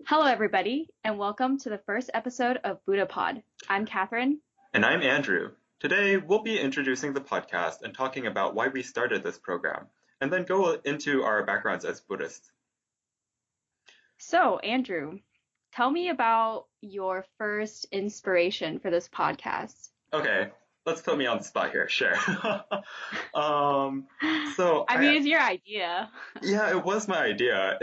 Hello, everybody, and welcome to the first episode of Buddhapod. I'm Catherine. And I'm Andrew. Today, we'll be introducing the podcast and talking about why we started this program, and then go into our backgrounds as Buddhists. So, Andrew, tell me about your first inspiration for this podcast. Okay, let's put me on the spot here. Sure. It's your idea. Yeah, it was my idea.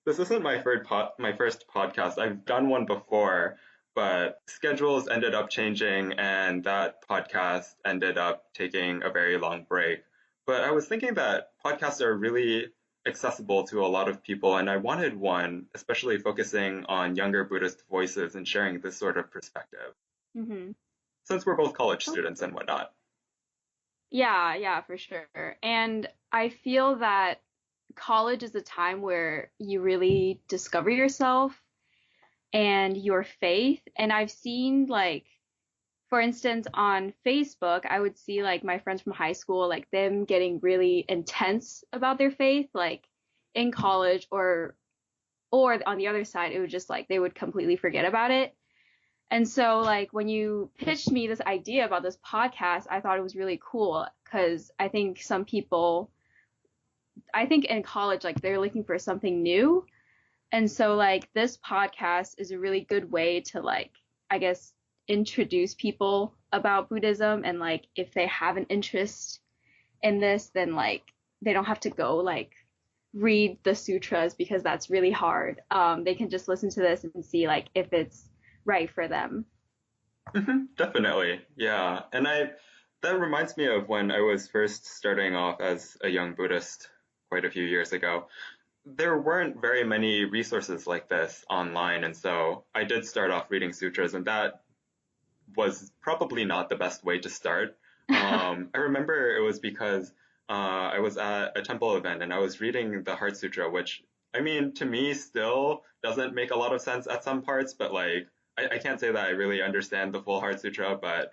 This isn't my first podcast. I've done one before, but schedules ended up changing and that podcast ended up taking a very long break. But I was thinking that podcasts are really accessible to a lot of people, and I wanted one, especially focusing on younger Buddhist voices and sharing this sort of perspective, Mm-hmm. since we're both college students and whatnot. Yeah, for sure. And I feel that college is a time where you really discover yourself and your faith. And I've seen, like, for instance, on Facebook, I would see like my friends from high school, like them getting really intense about their faith, like in college, or on the other side, it would just like they would completely forget about it. And so like when you pitched me this idea about this podcast, I thought it was really cool because I think some people, I think in college, like they're looking for something new. And so like this podcast is a really good way to like, I guess, introduce people about Buddhism, and like if they have an interest in this, then like they don't have to go like read the sutras because that's really hard. They can just listen to this and see like if it's right for them. Definitely, yeah. That reminds me of when I was first starting off as a young Buddhist quite a few years ago. There weren't very many resources like this online, and so I did start off reading sutras, and that was probably not the best way to start. I remember it was because I was at a temple event and I was reading the Heart Sutra, which, I mean, to me still doesn't make a lot of sense at some parts, but like, I can't say that I really understand the full Heart Sutra, but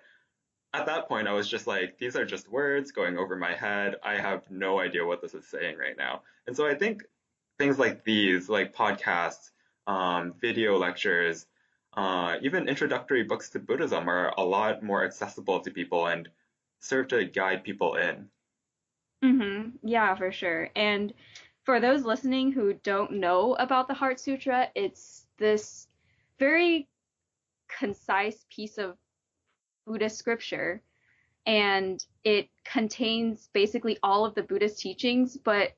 at that point I was just like, these are just words going over my head. I have no idea what this is saying right now. And so I think things like these, like podcasts, video lectures, even introductory books to Buddhism are a lot more accessible to people and serve to guide people in. Yeah, for sure. And for those listening who don't know about the Heart Sutra, it's this very concise piece of Buddhist scripture, and it contains basically all of the Buddhist teachings. But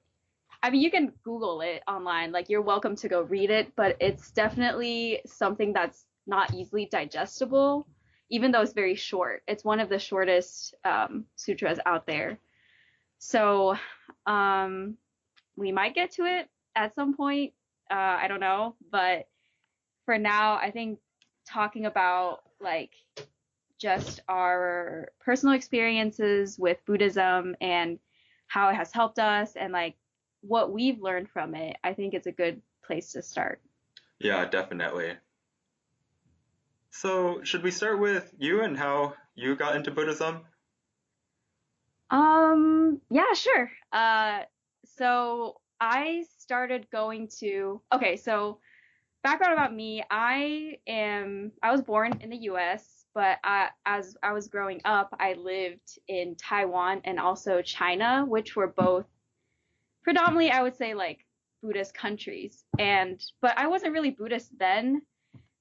I mean, you can Google it online, like you're welcome to go read it, but it's definitely something that's not easily digestible, even though it's very short. It's one of the shortest sutras out there. So we might get to it at some point. I don't know, but for now, I think talking about like just our personal experiences with Buddhism and how it has helped us and like what we've learned from it, I think it's a good place to start. Yeah, definitely. So, should we start with you and how you got into Buddhism? Yeah, sure. So I started going to, okay, so background about me, I was born in the US, but as I was growing up, I lived in Taiwan and also China, which were both predominantly, I would say, like Buddhist countries. But I wasn't really Buddhist then.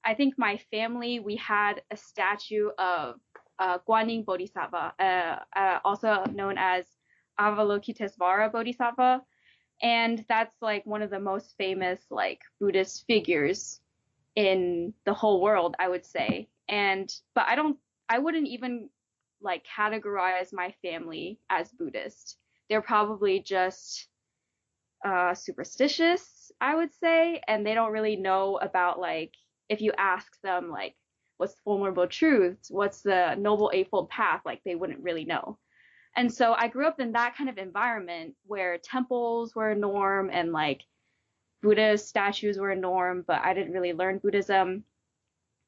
I think my family, we had a statue of Guanyin Bodhisattva, also known as Avalokitesvara Bodhisattva, and that's like one of the most famous like Buddhist figures in the whole world, I would say. But I wouldn't even like categorize my family as Buddhist. They're probably just superstitious, I would say, and they don't really know about like if you ask them like what's the Four Noble Truths, what's the Noble Eightfold Path, like they wouldn't really know. And so I grew up in that kind of environment where temples were a norm and like Buddhist statues were a norm, but I didn't really learn Buddhism.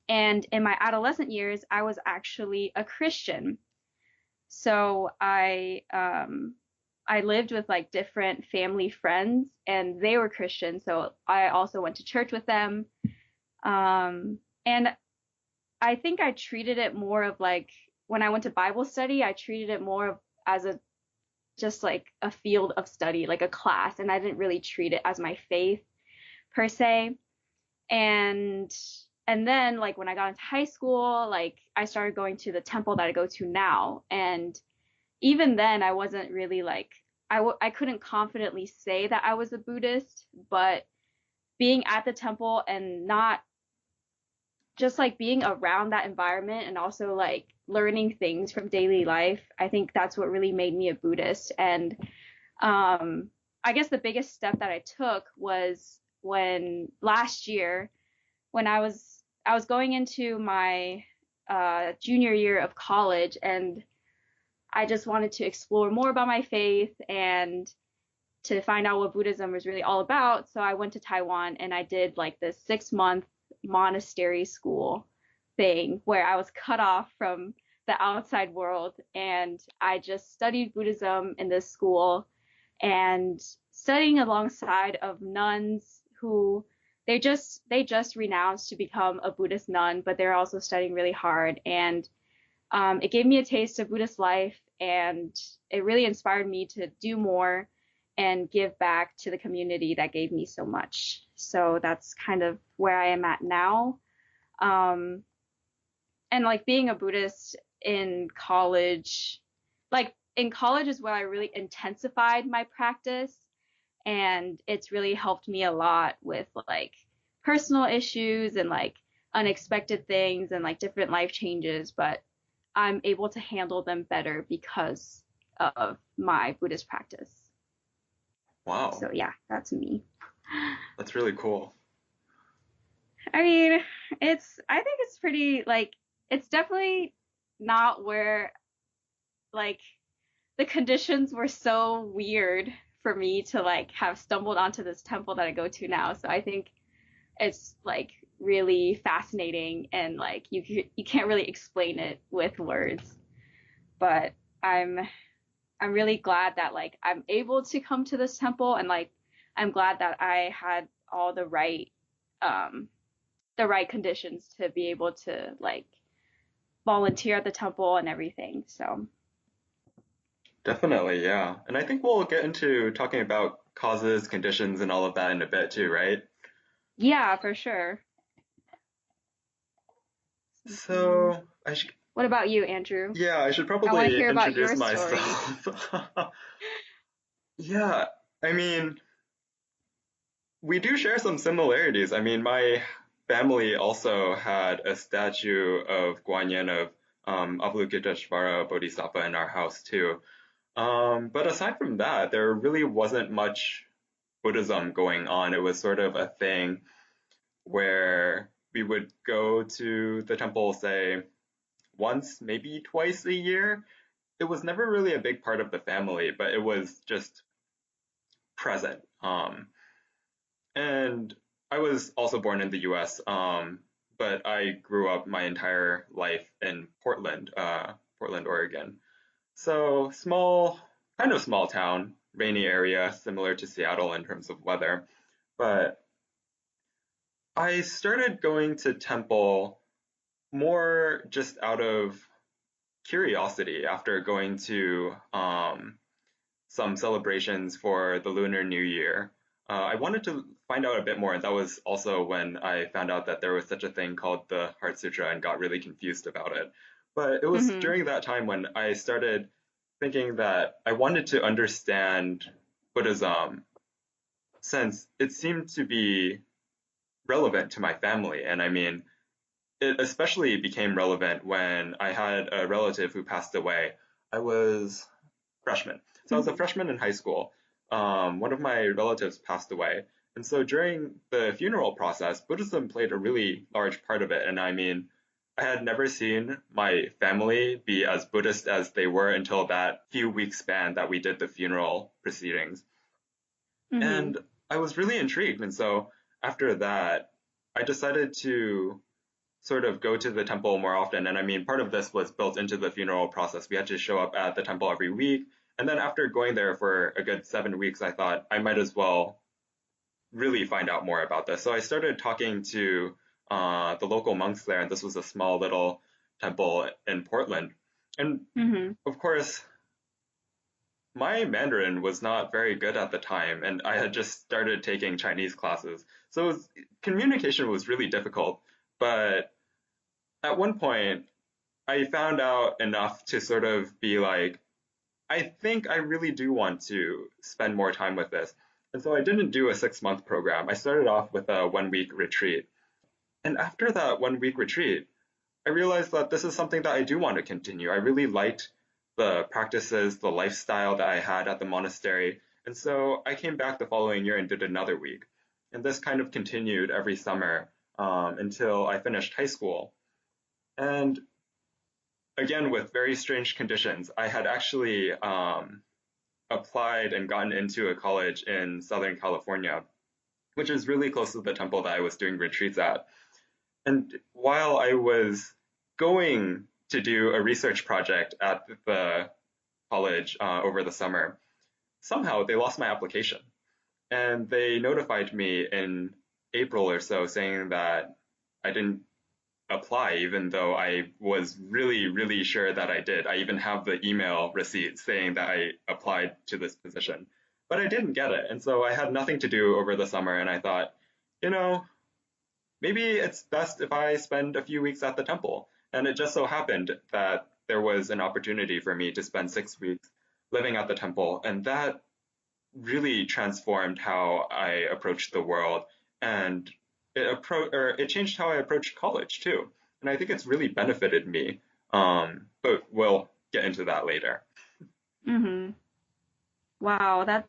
And in my adolescent years, I was actually a Christian. So I lived with like different family friends and they were Christian, so I also went to church with them. And I think I treated it more of like when I went to Bible study, I treated it more of as a just like a field of study, like a class, and I didn't really treat it as my faith per se. And and then like when I got into high school, like I started going to the temple that I go to now, and even then I wasn't really like I couldn't confidently say that I was a Buddhist, but being at the temple and not just like being around that environment and also like learning things from daily life, I think that's what really made me a Buddhist. And I guess the biggest step that I took was when last year when I was going into my junior year of college, and I just wanted to explore more about my faith and to find out what Buddhism was really all about. So I went to Taiwan and I did like this 6 month monastery school thing where I was cut off from the outside world, and I just studied Buddhism in this school and studying alongside of nuns who they just renounced to become a Buddhist nun, but they're also studying really hard. And it gave me a taste of Buddhist life, and it really inspired me to do more and give back to the community that gave me so much. So that's kind of where I am at now. Um, and like being a Buddhist in college, like in college is where I really intensified my practice, and it's really helped me a lot with like personal issues and like unexpected things and like different life changes, but I'm able to handle them better because of my Buddhist practice. Wow, So yeah, that's me. that's really cool. I mean, I think it's pretty like it's definitely not where like the conditions were so weird for me to like have stumbled onto this temple that I go to now. So I think it's like really fascinating, and like you can't really explain it with words. But I'm really glad that like I'm able to come to this temple, and like I'm glad that I had all um the right conditions to be able to like volunteer at the temple and everything. So Definitely, yeah. And I think we'll get into talking about causes, conditions, and all of that in a bit too, right? yeah, for sure. Mhm. So I should, What about you, Andrew? yeah, I should I want to probably hear about introduce your story. myself. Yeah, I mean, we do share some similarities. I mean, my family also had a statue of Guanyin of Avalokiteshvara Bodhisattva in our house too. But aside from that, there really wasn't much Buddhism going on. It was sort of a thing where we would go to the temple, say, once, maybe twice a year. It was never really a big part of the family, but it was just present. And I was also born in the US, but I grew up my entire life in Portland, Portland, Oregon. So small, kind of small town, rainy area, similar to Seattle in terms of weather. But I started going to temple more just out of curiosity after going to some celebrations for the Lunar New Year. I wanted to find out a bit more, and that was also when I found out that there was such a thing called the Heart Sutra and got really confused about it. But it was Hmm. during that time when I started thinking that I wanted to understand Buddhism since it seemed to be relevant to my family. And I mean, it especially became relevant when I had a relative who passed away. I was freshman. So I was a Hmm. freshman in high school. One of my relatives passed away. And so during the funeral process, Buddhism played a really large part of it. And I mean, I had never seen my family be as Buddhist as they were until that few week span that we did the funeral proceedings. Hmm. And I was really intrigued. And so after that, I decided to sort of go to the temple more often. And I mean, part of this was built into the funeral process. We had to show up at the temple every week And then after going there for a good 7 weeks, I thought I might as well really find out more about this. So I started talking to the local monks there, and this was a small little temple in Portland. And Mm-hmm. of course, my Mandarin was not very good at the time, and I had just started taking Chinese classes. So communication was really difficult. But at one point, I found out enough to sort of be like, I think I really do want to spend more time with this. And so I didn't do a 6 month program. I started off with a 1 week retreat. And after that 1 week retreat, I realized that this is something that I do want to continue. I really liked the practices, the lifestyle that I had at the monastery. And so I came back the following year and did another week. And this kind of continued every summer until I finished high school. And again, with very strange conditions, I had actually applied and gotten into a college in Southern California, which is really close to the temple that I was doing retreats at. And while I was going to do a research project at the college over the summer, somehow they lost my application. And they notified me in April or so saying that I didn't apply, even though I was really, really sure that I did. I even have the email receipt saying that I applied to this position, but I didn't get it. And so I had nothing to do over the summer. And I thought, you know, maybe it's best if I spend a few weeks at the temple. And it just so happened that there was an opportunity for me to spend 6 weeks living at the temple. And that really transformed how I approached the world. And it changed how I approached college too. And I think it's really benefited me. But we'll get into that later. Mm-hmm. Wow,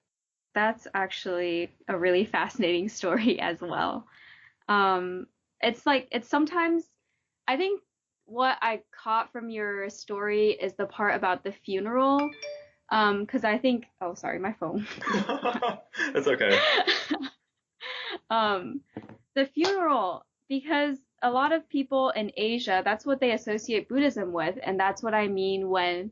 that's actually a really fascinating story as well. Um, it's sometimes I think what I caught from your story is the part about the funeral. 'Cause I think, oh, sorry, my phone. It's okay. Um, the funeral, because a lot of people in Asia, that's what they associate Buddhism with, and that's what I mean when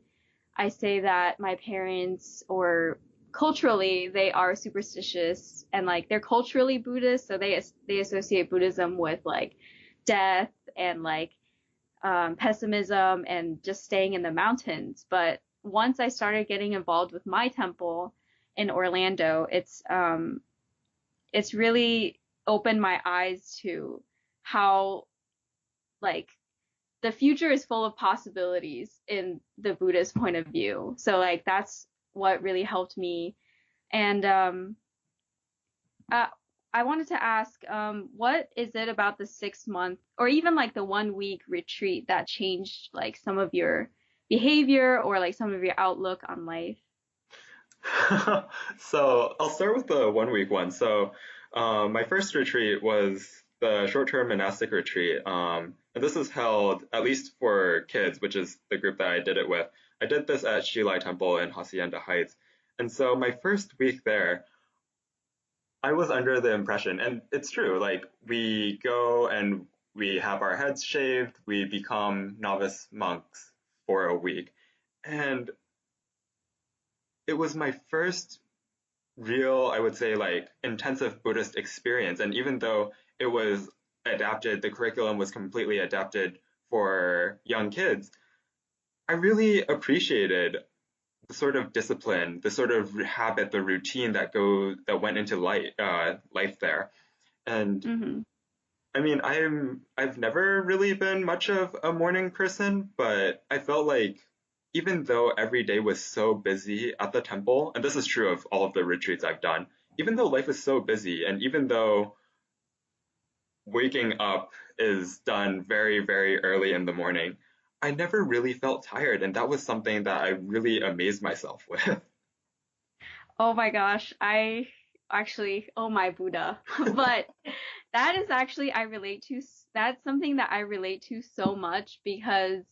I say that my parents or culturally they are superstitious and like they're culturally Buddhist, so they associate Buddhism with like death and like pessimism and just staying in the mountains. But once I started getting involved with my temple in Orlando, it's really opened my eyes to how like the future is full of possibilities in the Buddhist point of view. So like that's what really helped me. And uh, I wanted to ask, what is it about the 6 month or even like the 1 week retreat that changed like some of your behavior or like some of your outlook on life? So I'll start with the 1 week one. So my first retreat was the short-term monastic retreat. And this is held, at least for kids, which is the group that I did it with. I did this at Shilai Temple in Hacienda Heights. And so my first week there, I was under the impression, and it's true, like we go and we have our heads shaved, we become novice monks for a week. And it was my first real, I would say, like intensive Buddhist experience. And even though it was adapted, the curriculum was completely adapted for young kids, I really appreciated the sort of discipline, the sort of habit, the routine that went into life there. And Mm-hmm. I mean, I've never really been much of a morning person, but I felt like even though every day was so busy at the temple, and this is true of all of the retreats I've done, even though life is so busy, and even though waking up is done very, very early in the morning, I never really felt tired, and that was something that I really amazed myself with. Oh my gosh, I actually, oh my Buddha. But that is actually, that's something that I relate to so much because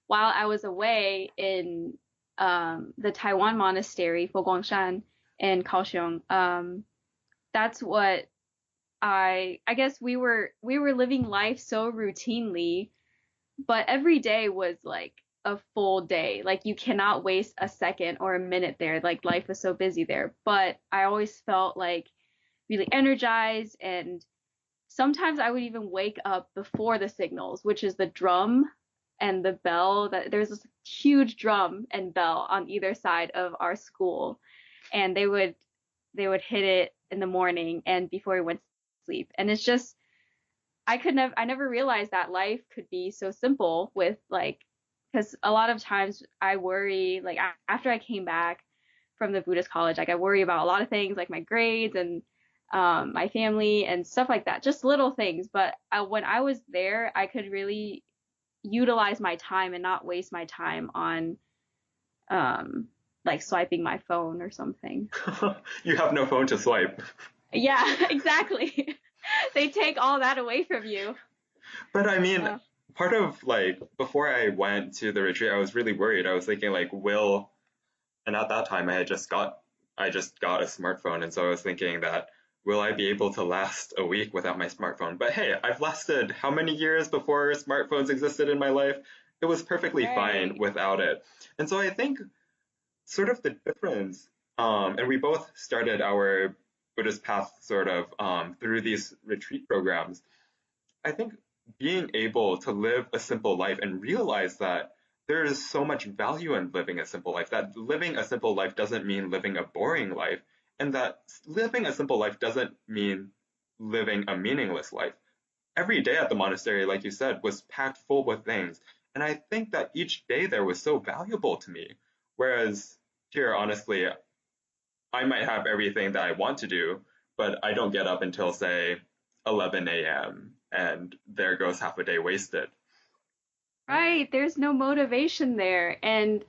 while I was away in the Taiwan monastery, Foguangshan in Kaohsiung, that's what I guess we were living life so routinely, but every day was like a full day. Like you cannot waste a second or a minute there. Like life was so busy there. But I always felt like really energized, and sometimes I would even wake up before the signals, which is the drum and the bell. That there's this huge drum and bell on either side of our school, and they would hit it in the morning and before we went to sleep. And it's just I never realized that life could be so simple with like, because a lot of times I worry, like after I came back from the Buddhist college, like I worry about a lot of things like my grades and my family and stuff like that, just little things. But when I was there, I could really utilize my time and not waste my time on um, like swiping my phone or something. You have no phone to swipe. Yeah, exactly. They take all that away from you. But I mean, Uh, part of like before I went to the retreat, I was really worried. I was thinking like, and at that time I just got a smartphone, and so I was thinking that will I be able to last a week without my smartphone? But hey, I've lasted how many years before smartphones existed in my life? It was perfectly fine right. without it. And so I think sort of the difference, and we both started our Buddhist path sort of through these retreat programs. I think being able to live a simple life and realize that there is so much value in living a simple life, that living a simple life doesn't mean living a boring life, and that living a simple life doesn't mean living a meaningless life. Every day at the monastery, like you said, was packed full with things. And I think that each day there was so valuable to me. Whereas here, honestly, I might have everything that I want to do, but I don't get up until, say, 11 a.m. and there goes half a day wasted. Right. There's no motivation there. And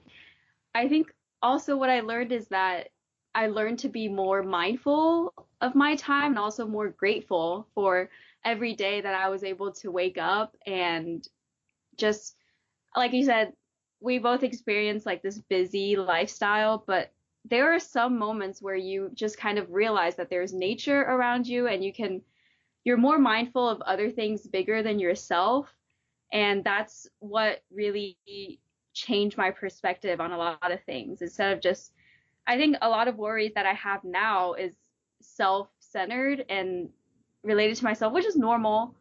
I think also what I learned is that I learned to be more mindful of my time and also more grateful for every day that I was able to wake up and just, like you said, we both experience like this busy lifestyle, but there are some moments where you just kind of realize that there's nature around you and you're more mindful of other things bigger than yourself. And that's what really changed my perspective on a lot of things. Instead of just, I think a lot of worries that I have now is self-centered and related to myself, which is normal.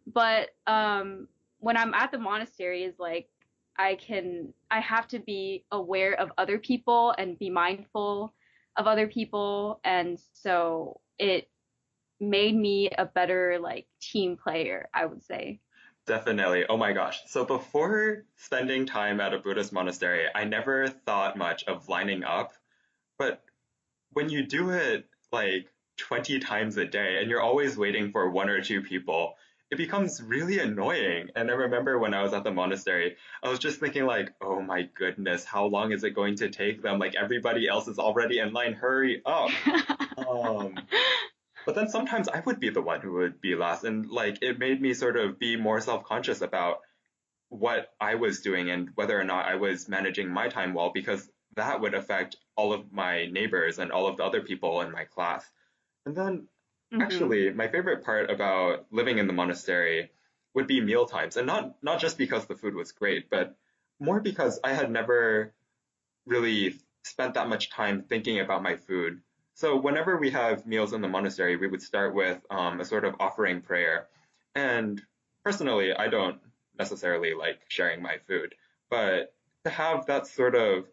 But when I'm at the monastery, is like I have to be aware of other people and be mindful of other people, and so it made me a better like team player, I would say. Definitely. Oh my gosh. So before spending time at a Buddhist monastery, I never thought much of lining up. But when you do it like 20 times a day and you're always waiting for one or two people, it becomes really annoying. And I remember when I was at the monastery, I was just thinking like, oh my goodness, how long is it going to take them? Like everybody else is already in line, hurry up. Um, but then sometimes I would be the one who would be last, and like it made me sort of be more self-conscious about what I was doing and whether or not I was managing my time well, because that would affect all of my neighbors and all of the other people in my class. And then Hmm. actually my favorite part about living in the monastery would be meal times, and not just because the food was great, but more because I had never really spent that much time thinking about my food. So whenever we have meals in the monastery, we would start with a sort of offering prayer. And personally, I don't necessarily like sharing my food, but to have that sort of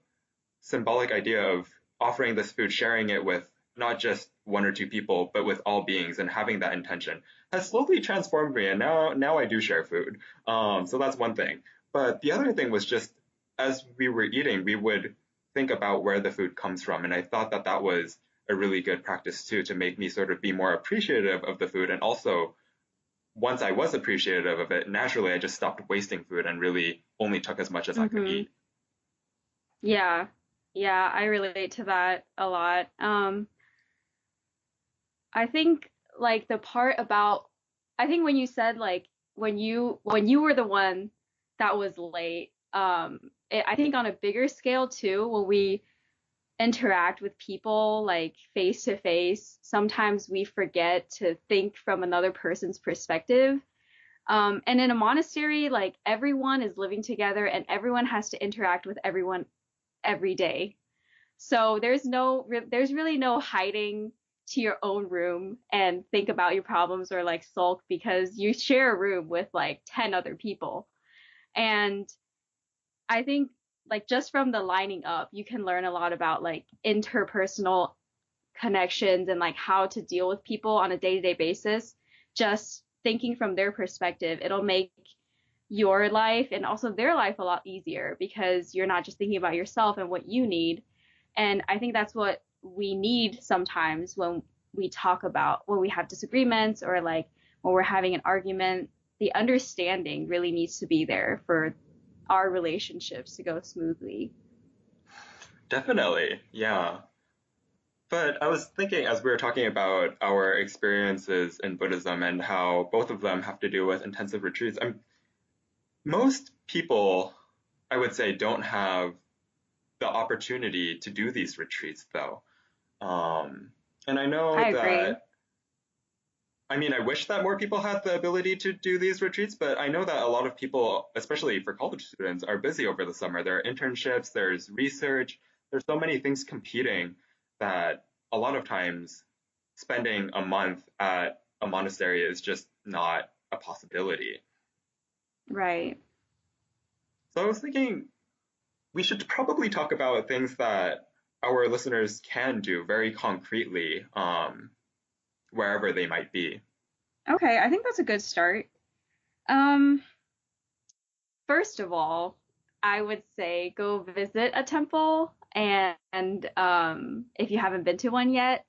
symbolic idea of offering this food, sharing it with not just one or two people, but with all beings, and having that intention has slowly transformed me. And now I do share food. So that's one thing. But the other thing was just as we were eating, we would think about where the food comes from. And I thought that that was a really good practice too, to make me sort of be more appreciative of the food. And also, once I was appreciative of it, naturally I just stopped wasting food and really only took as much as I could Hmm. eat. Yeah. Yeah, I relate to that a lot. I think like the part about I think when you said like when you were the one that was late, I think on a bigger scale too, when we interact with people like face to face, sometimes we forget to think from another person's perspective. And in a monastery, like everyone is living together and everyone has to interact with everyone every day. So there's really no hiding to your own room and think about your problems or like sulk because you share a room with like 10 other people. And I think like just from the lining up, you can learn a lot about like interpersonal connections and like how to deal with people on a day-to-day basis. Just thinking from their perspective, it'll make your life and also their life a lot easier because you're not just thinking about yourself and what you need. And I think that's what we need sometimes when we have disagreements or like when we're having an argument. The understanding really needs to be there for our relationships to go smoothly. Definitely, yeah. But I was thinking as we were talking about our experiences in Buddhism and how both of them have to do with intensive retreats, most people, I would say, don't have the opportunity to do these retreats though. And I know I agree. that, I mean, I wish that more people had the ability to do these retreats, but I know that a lot of people, especially for college students, are busy over the summer. There are internships, there's research, there's so many things competing that a lot of times spending a month at a monastery is just not a possibility. Right. So I was thinking we should probably talk about things that our listeners can do very concretely, wherever they might be. Okay, I think that's a good start. Um, First of all, I would say go visit a temple and if you haven't been to one yet,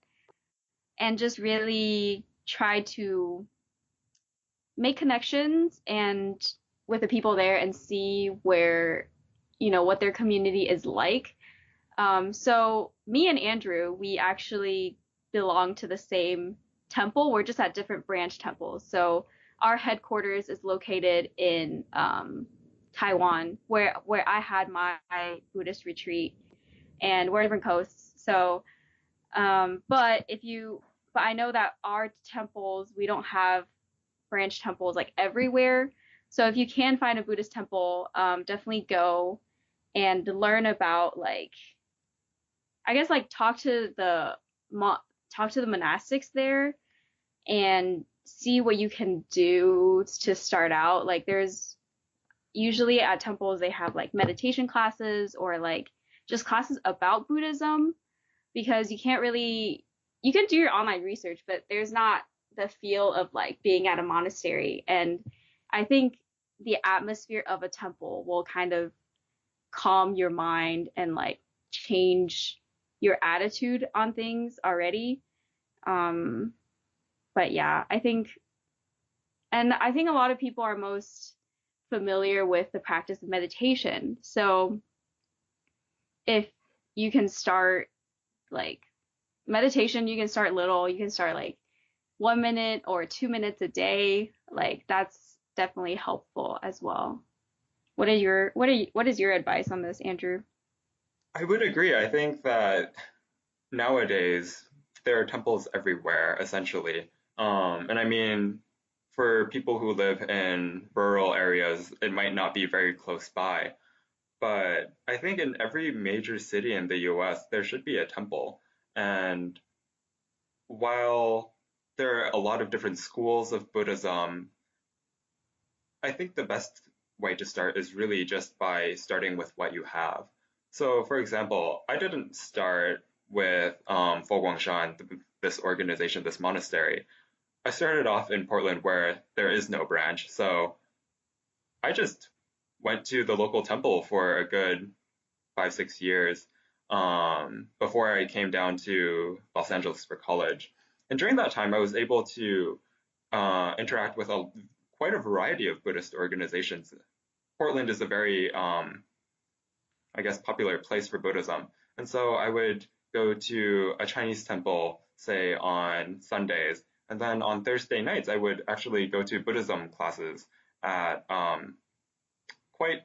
and just really try to make connections and with the people there and see where, what their community is like. So me and Andrew, we actually belong to the same temple. We're just at different branch temples. So our headquarters is located in Taiwan, where I had my Buddhist retreat, and we're different coasts. So, but but I know that our temples, we don't have branch temples like everywhere. So if you can find a Buddhist temple, definitely go and learn about like I guess like talk to the monastics there and see what you can do to start out. Like there's usually at temples they have like meditation classes or like just classes about Buddhism because you can do your online research, but there's not the feel of like being at a monastery. And I think the atmosphere of a temple will kind of calm your mind and like change your attitude on things already. Um, but yeah, I think a lot of people are most familiar with the practice of meditation. So if you can start like meditation, you can start little, you can start like 1 minute or 2 minutes a day. Like that's definitely helpful as well. What is your advice on this, Andrew? I would agree. I think that nowadays there are temples everywhere, essentially. And I mean, for people who live in rural areas, it might not be very close by. But I think in every major city in the US, there should be a temple. And while there are a lot of different schools of Buddhism, I think the best way to start is really just by starting with what you have. So, for example, I didn't start with Fo Guangshan, this organization, this monastery. I started off in Portland where there is no branch. So I just went to the local temple for a good 5, 6 years before I came down to Los Angeles for college. And during that time, I was able to interact with quite a variety of Buddhist organizations. Portland is a very, I guess, popular place for Buddhism. And so I would go to a Chinese temple, say on Sundays, and then on Thursday nights, I would actually go to Buddhism classes at, quite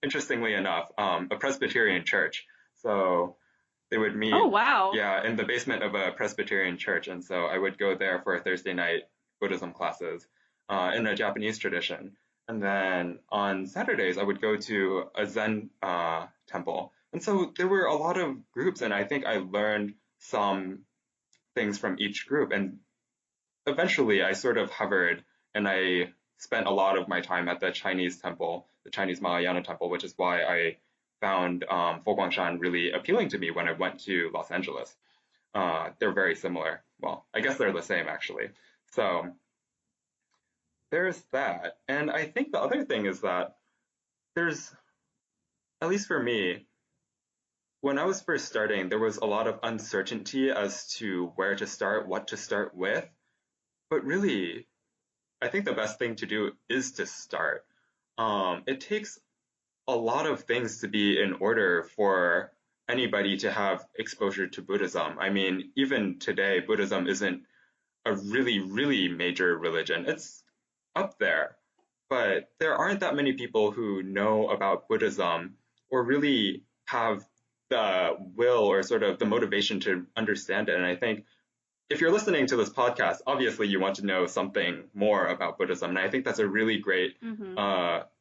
interestingly enough, a Presbyterian church. So they would Oh, meet, wow. yeah, in the basement of a Presbyterian church. And so I would go there for Thursday night Buddhism classes. in a Japanese tradition. And then on Saturdays, I would go to a Zen temple. And so there were a lot of groups, and I think I learned some things from each group. And eventually, I sort of hovered and I spent a lot of my time at the Chinese temple, the Chinese Mahayana temple, which is why I found Foguangshan really appealing to me when I went to Los Angeles. They're very similar. Well, I guess they're the same actually. So there's that. And I think the other thing is that there's, at least for me, when I was first starting, there was a lot of uncertainty as to where to start, what to start with. But really, I think the best thing to do is to start. It takes a lot of things to be in order for anybody to have exposure to Buddhism. I mean, even today, Buddhism isn't a really, really major religion. It's up there, but there aren't that many people who know about Buddhism or really have the will or sort of the motivation to understand it. And I think if you're listening to this podcast, obviously you want to know something more about Buddhism. And I think that's a really great Mm-hmm.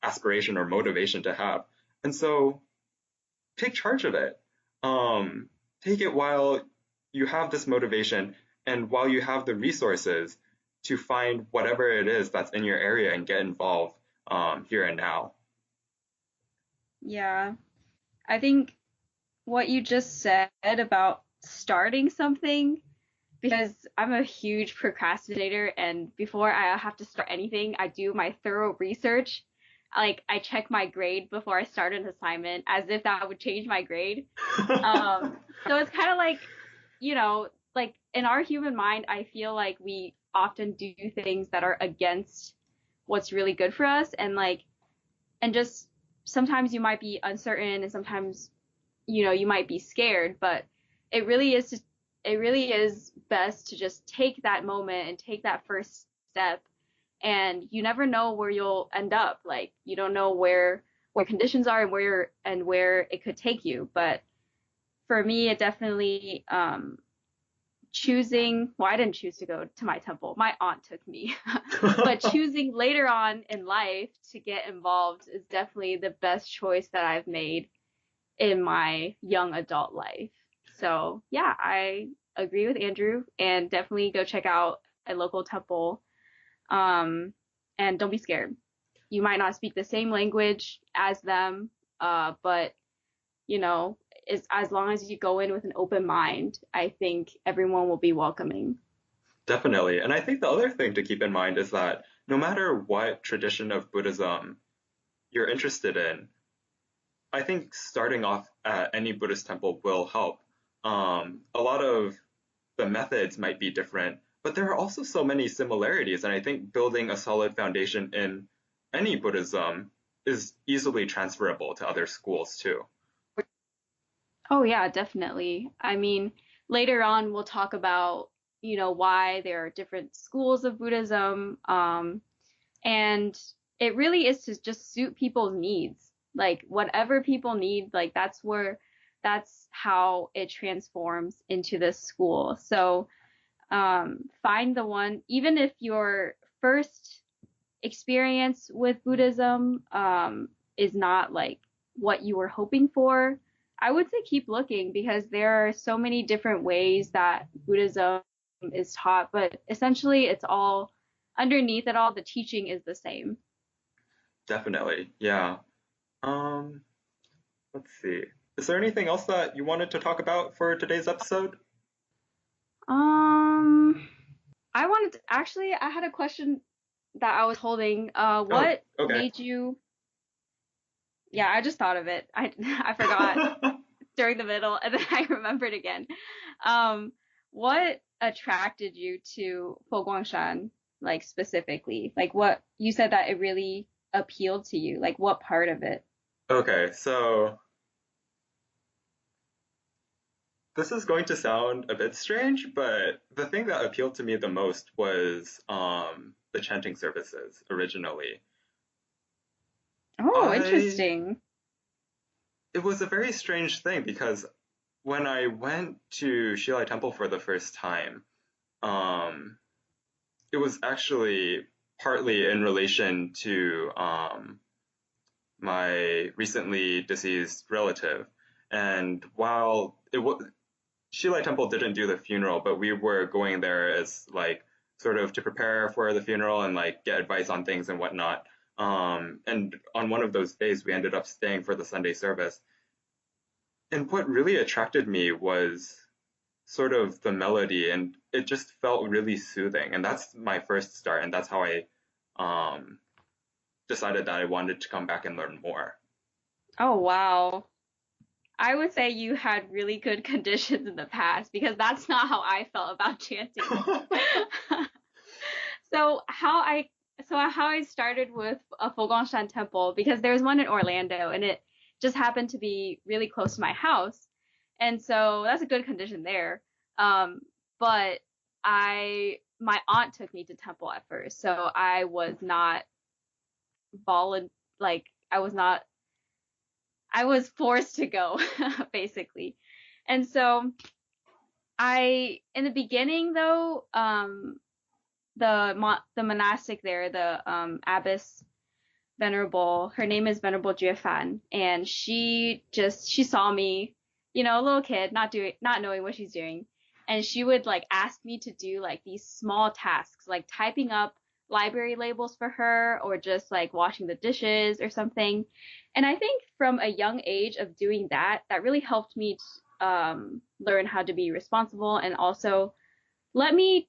aspiration or motivation to have. And so take charge of it. Take it while you have this motivation and while you have the resources to find whatever it is that's in your area and get involved here and now. Yeah. I think what you just said about starting something, because I'm a huge procrastinator, and before I have to start anything, I do my thorough research. Like, I check my grade before I start an assignment, as if that would change my grade. So it's kind of like, like in our human mind, I feel like we often do things that are against what's really good for us, and just sometimes you might be uncertain, and sometimes you might be scared, but it really is just, it really is best to just take that moment and take that first step, and you never know where you'll end up. Like, you don't know where conditions are and where it could take you. But for me, it definitely choosing, well, I didn't choose to go to my temple. My aunt took me. But choosing later on in life to get involved is definitely the best choice that I've made in my young adult life. So, yeah, I agree with Andrew, and definitely go check out a local temple. And don't be scared. You might not speak the same language as them, but as long as you go in with an open mind, I think everyone will be welcoming. Definitely. And I think the other thing to keep in mind is that no matter what tradition of Buddhism you're interested in, I think starting off at any Buddhist temple will help. A lot of the methods might be different, but there are also so many similarities. And I think building a solid foundation in any Buddhism is easily transferable to other schools too. Oh, yeah, definitely. I mean, later on we'll talk about, why there are different schools of Buddhism. And it really is to just suit people's needs. Like, whatever people need, like, that's how it transforms into this school. So, find the one, even if your first experience with Buddhism, is not like what you were hoping for, I would say keep looking, because there are so many different ways that Buddhism is taught, but essentially it's all, underneath it all, the teaching is the same. Definitely. Yeah. Um, let's see. Is there anything else that you wanted to talk about for today's episode? Um, I had a question that I was holding. Oh, What okay. made you, yeah, I just thought of it. I forgot during the middle, and then I remembered again. Um, what attracted you to Fo Guangshan, like, specifically? Like, what you said that it really appealed to you. Like, what part of it? Okay, so this is going to sound a bit strange, but the thing that appealed to me the most was the chanting services originally. Oh, I interesting. It was a very strange thing because when I went to Shilai Temple for the first time, um, it was actually partly in relation to my recently deceased relative. And while Shilai Temple didn't do the funeral, but we were going there as like sort of to prepare for the funeral and like get advice on things and whatnot. And on one of those days, we ended up staying for the Sunday service. And what really attracted me was sort of the melody, and it just felt really soothing. And that's my first start, and that's how I um, decided that I wanted to come back and learn more. Oh, wow. I would say you had really good conditions in the past because that's not how I felt about chanting. So how I started with a Fogongshan temple because there's one in Orlando and it just happened to be really close to my house. And so that's a good condition there. But my aunt took me to temple at first. So I was not like I was forced to go basically. And so in the beginning though, the monastic there, the abbess venerable, her name is Venerable Jiefan, and she saw me, a little kid, not knowing what she's doing, and she would like ask me to do like these small tasks, like typing up library labels for her or just like washing the dishes or something. And I think from a young age of doing that really helped me learn how to be responsible and also let me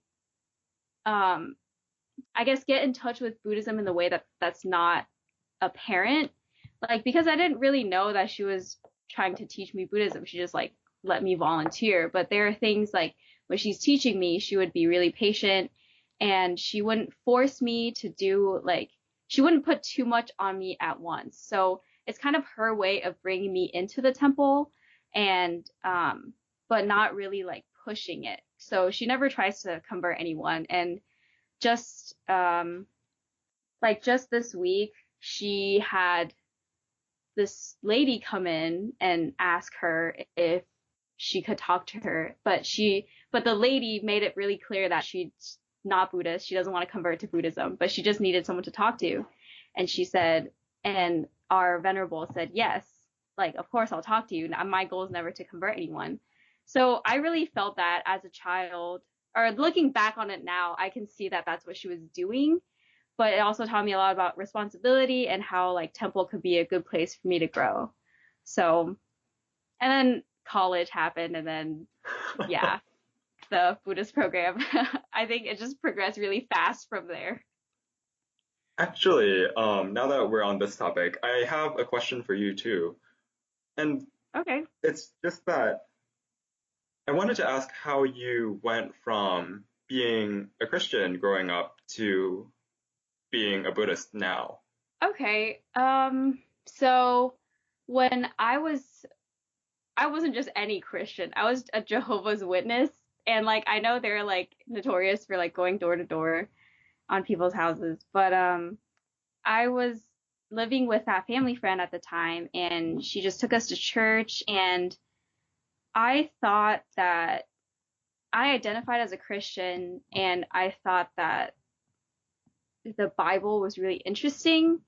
I guess get in touch with Buddhism in the way that's not apparent. Like because I didn't really know that she was trying to teach me Buddhism. She just like let me volunteer. But there are things like when she's teaching me, she would be really patient and she wouldn't force me to do like she wouldn't put too much on me at once. So it's kind of her way of bringing me into the temple and but not really like pushing it. So she never tries to convert anyone and just just this week she had this lady come in and ask her if she could talk to her, but the lady made it really clear that she's not Buddhist. She doesn't want to convert to Buddhism, but she just needed someone to talk to. And she said, and our venerable said, yes, like, of course I'll talk to you. My goal is never to convert anyone. So I really felt that as a child, or looking back on it now, I can see that that's what she was doing. But it also taught me a lot about responsibility and how like temple could be a good place for me to grow. So, and then college happened and then, yeah, the Buddhist program. I think it just progressed really fast from there. Actually, now that we're on this topic, I have a question for you too. And Okay. it's just that I wanted to ask how you went from being a Christian growing up to being a Buddhist now. Okay. So when I wasn't just any Christian. I was a Jehovah's Witness. And like I know they're like notorious for like going door to door on people's houses, but I was living with that family friend at the time and she just took us to church and I thought that I identified as a Christian and I thought that the Bible was really interesting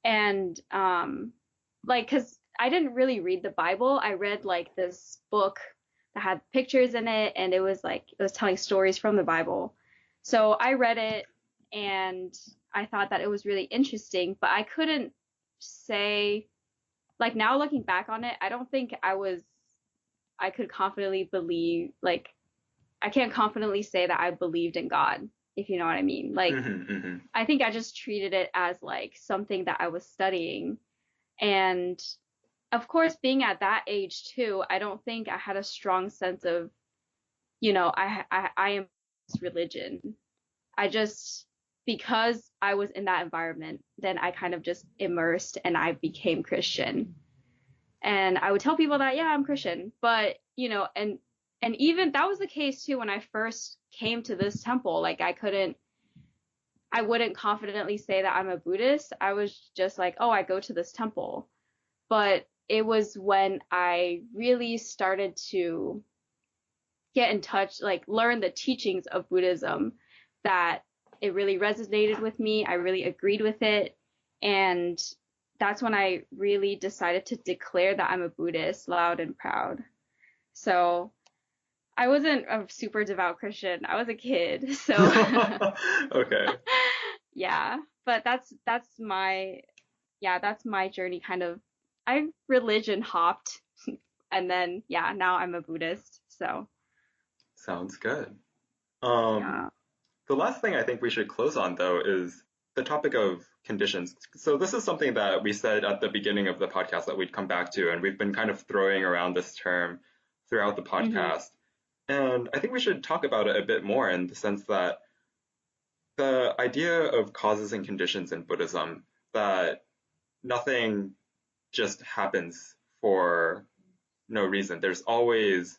and like cuz I didn't really read the Bible. I read like this book that had pictures in it and it was telling stories from the Bible. So I read it and I thought that it was really interesting, but I couldn't say like now looking back on it, I don't think I could confidently believe like I can't confidently say that I believed in God, if you know what I mean. Like I think I just treated it as like something that I was studying and of course, being at that age too, I don't think I had a strong sense of, I am this religion. I just, because I was in that environment, then I kind of just immersed and I became Christian. And I would tell people that, yeah, I'm Christian. But, and even that was the case too when I first came to this temple. Like I wouldn't confidently say that I'm a Buddhist. I was just like, oh, I go to this temple. But it was when I really started to get in touch, like learn the teachings of Buddhism that it really resonated with me. I really agreed with it. And that's when I really decided to declare that I'm a Buddhist loud and proud. So I wasn't a super devout Christian. I was a kid. So Okay. yeah, but that's my journey kind of. I religion hopped and then yeah, now I'm a Buddhist. So Sounds good. Um, yeah. the last thing I think we should close on, though, is the topic of conditions. So this is something that we said at the beginning of the podcast that we'd come back to, and we've been kind of throwing around this term throughout the Mhm. podcast. And I think we should talk about it a bit more in the sense that the idea of causes and conditions in Buddhism, that nothing just happens for no reason. There's always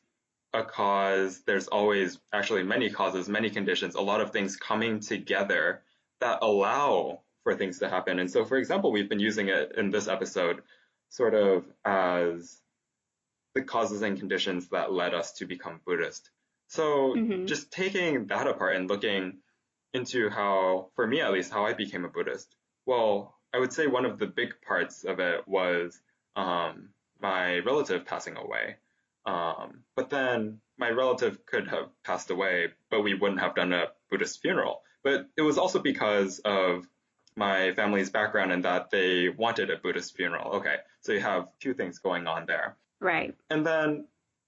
a cause, there's always actually many causes, many conditions, a lot of things coming together that allow for things to happen. And so, for example, we've been using it in this episode sort of as the causes and conditions that led us to become Buddhist. So, Mhm. just taking that apart and looking into how, for me at least, how I became a Buddhist. Well, I would say one of the big parts of it was um, my relative passing away. But then my relative could have passed away, but we wouldn't have done a Buddhist funeral. But it was also because of my family's background and that they wanted a Buddhist funeral. Okay, so you have two things going on there. Right. And then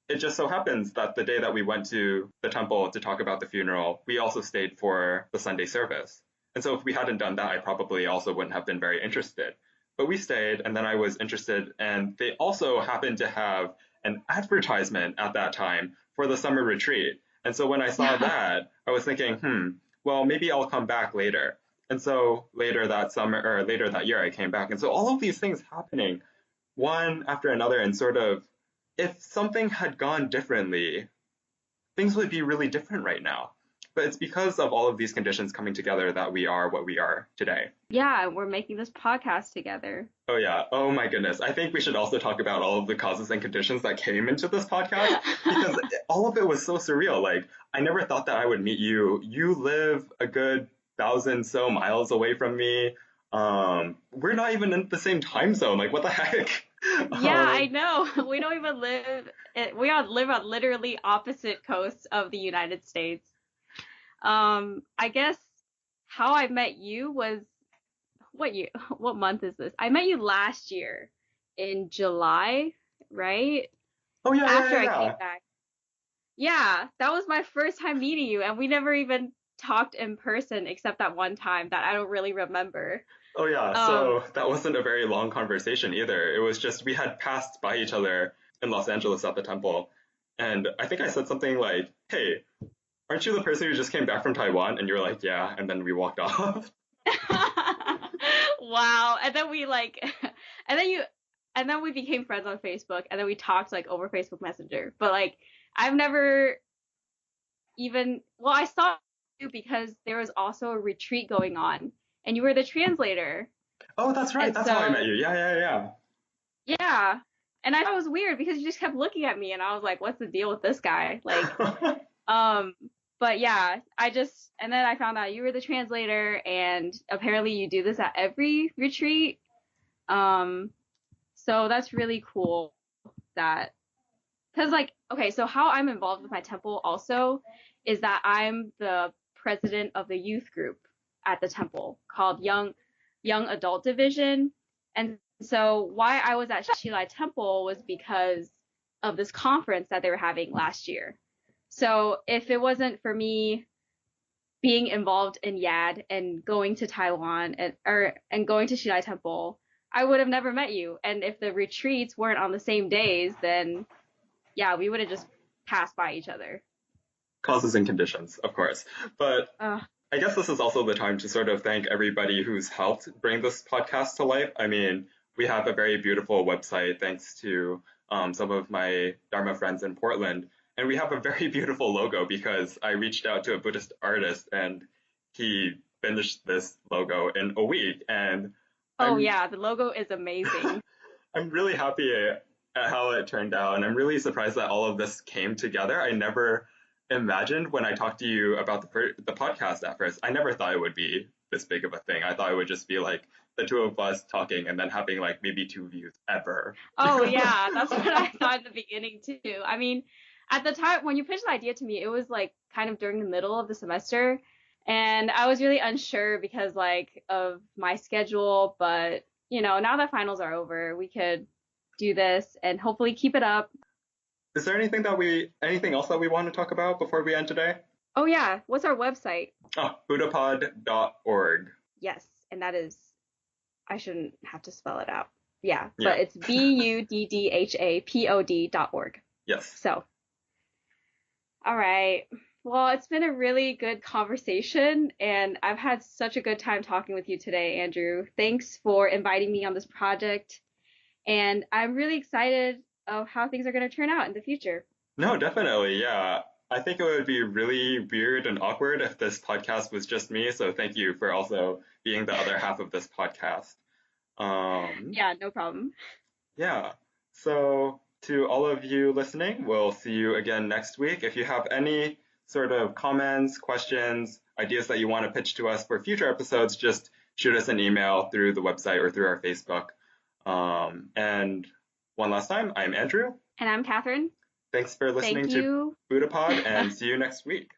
it just so happens that the day that we went to the temple to talk about the funeral, we also stayed for the Sunday service. And so if we hadn't done that, I probably also wouldn't have been very interested. But we stayed, and then I was interested, and they also happened to have an advertisement at that time for the summer retreat. And so when I saw that, I was thinking, well, maybe I'll come back later. And so later that summer, or later that year, I came back. And so all of these things happening one after another, and sort of, if something had gone differently, things would be really different right now. But it's because of all of these conditions coming together that we are what we are today. Yeah, we're making this podcast together. Oh, yeah. Oh, my goodness. I think we should also talk about all of the causes and conditions that came into this podcast because all of it was so surreal. Like, I never thought that I would meet you. You live a good thousand so miles away from me. We're not even in the same time zone. Like, what the heck? Yeah, I Um, know. We don't even we all live on literally opposite coasts of the United States. I guess how I met you was what year, what month is this? I met you last year in July, right? oh, yeah, yeah, After yeah, I came yeah. back. Yeah, that was my first time meeting you, and we never even talked in person except that one time that I don't really remember. Oh yeah, Um, so that wasn't a very long conversation either. It was just we had passed by each other in Los Angeles at the temple, and I think I said something like, "Hey, aren't you the person who just came back from Taiwan?" And you were like, "Yeah," and then we walked off. wow. And then we like, and then you, and then we became friends on Facebook, and then we talked like over Facebook Messenger. But like, I've never even, well, I saw you because there was also a retreat going on, and you were the translator. Oh, that's right. And That's how I met so, you. Yeah, yeah, yeah. And I thought it was weird because you just kept looking at me, and I was like, what's the deal with this guy? Like, yeah. um, but yeah, and then I found out you were the translator, and apparently you do this at every retreat. Um, so that's really cool that, because like, okay, so how I'm involved with my temple also is that I'm the president of the youth group at the temple called Young Adult Division. And so why I was at Shilai Temple was because of this conference that they were having last year. So if it wasn't for me being involved in YAD and going to Taiwan and going to Shilai Temple, I would have never met you. And if the retreats weren't on the same days, then yeah, we would have just passed by each other. Causes and conditions, of course. But Uh, I guess this is also the time to sort of thank everybody who's helped bring this podcast to life. I mean, we have a very beautiful website thanks to some of my Dharma friends in Portland. And we have a very beautiful logo because I reached out to a Buddhist artist and he finished this logo in a week. And oh I'm yeah, the logo is amazing. I'm really happy at how it turned out. And I'm really surprised that all of this came together. I never imagined when I talked to you about the podcast at first. I never thought it would be this big of a thing. I thought it would just be like the two of us talking and then having like maybe two views ever. Oh yeah, that's what I thought in the beginning too. I mean, at the time when you pitched the idea to me, it was like kind of during the middle of the semester, and I was really unsure because like of my schedule, but now that finals are over, we could do this and hopefully keep it up. Is there anything else that we want to talk about before we end today? Oh yeah, what's our website? Oh, buddhapod.org. Yes, and that is I shouldn't have to spell it out. Yeah, Yeah. but it's buddhapod.org. Yes. So, all right. Well, it's been a really good conversation, and I've had such a good time talking with you today, Andrew. Thanks for inviting me on this project, and I'm really excited of how things are going to turn out in the future. No, definitely. Yeah. I think it would be really weird and awkward if this podcast was just me. So thank you for also being the other half of this podcast. Um, Yeah, no problem. yeah. So to all of you listening, we'll see you again next week. If you have any sort of comments, questions, ideas that you want to pitch to us for future episodes, just shoot us an email through the website or through our Facebook. And one last time, I'm Andrew. And I'm Catherine. Thanks for listening Thank to you. Buddhapod and see you next week.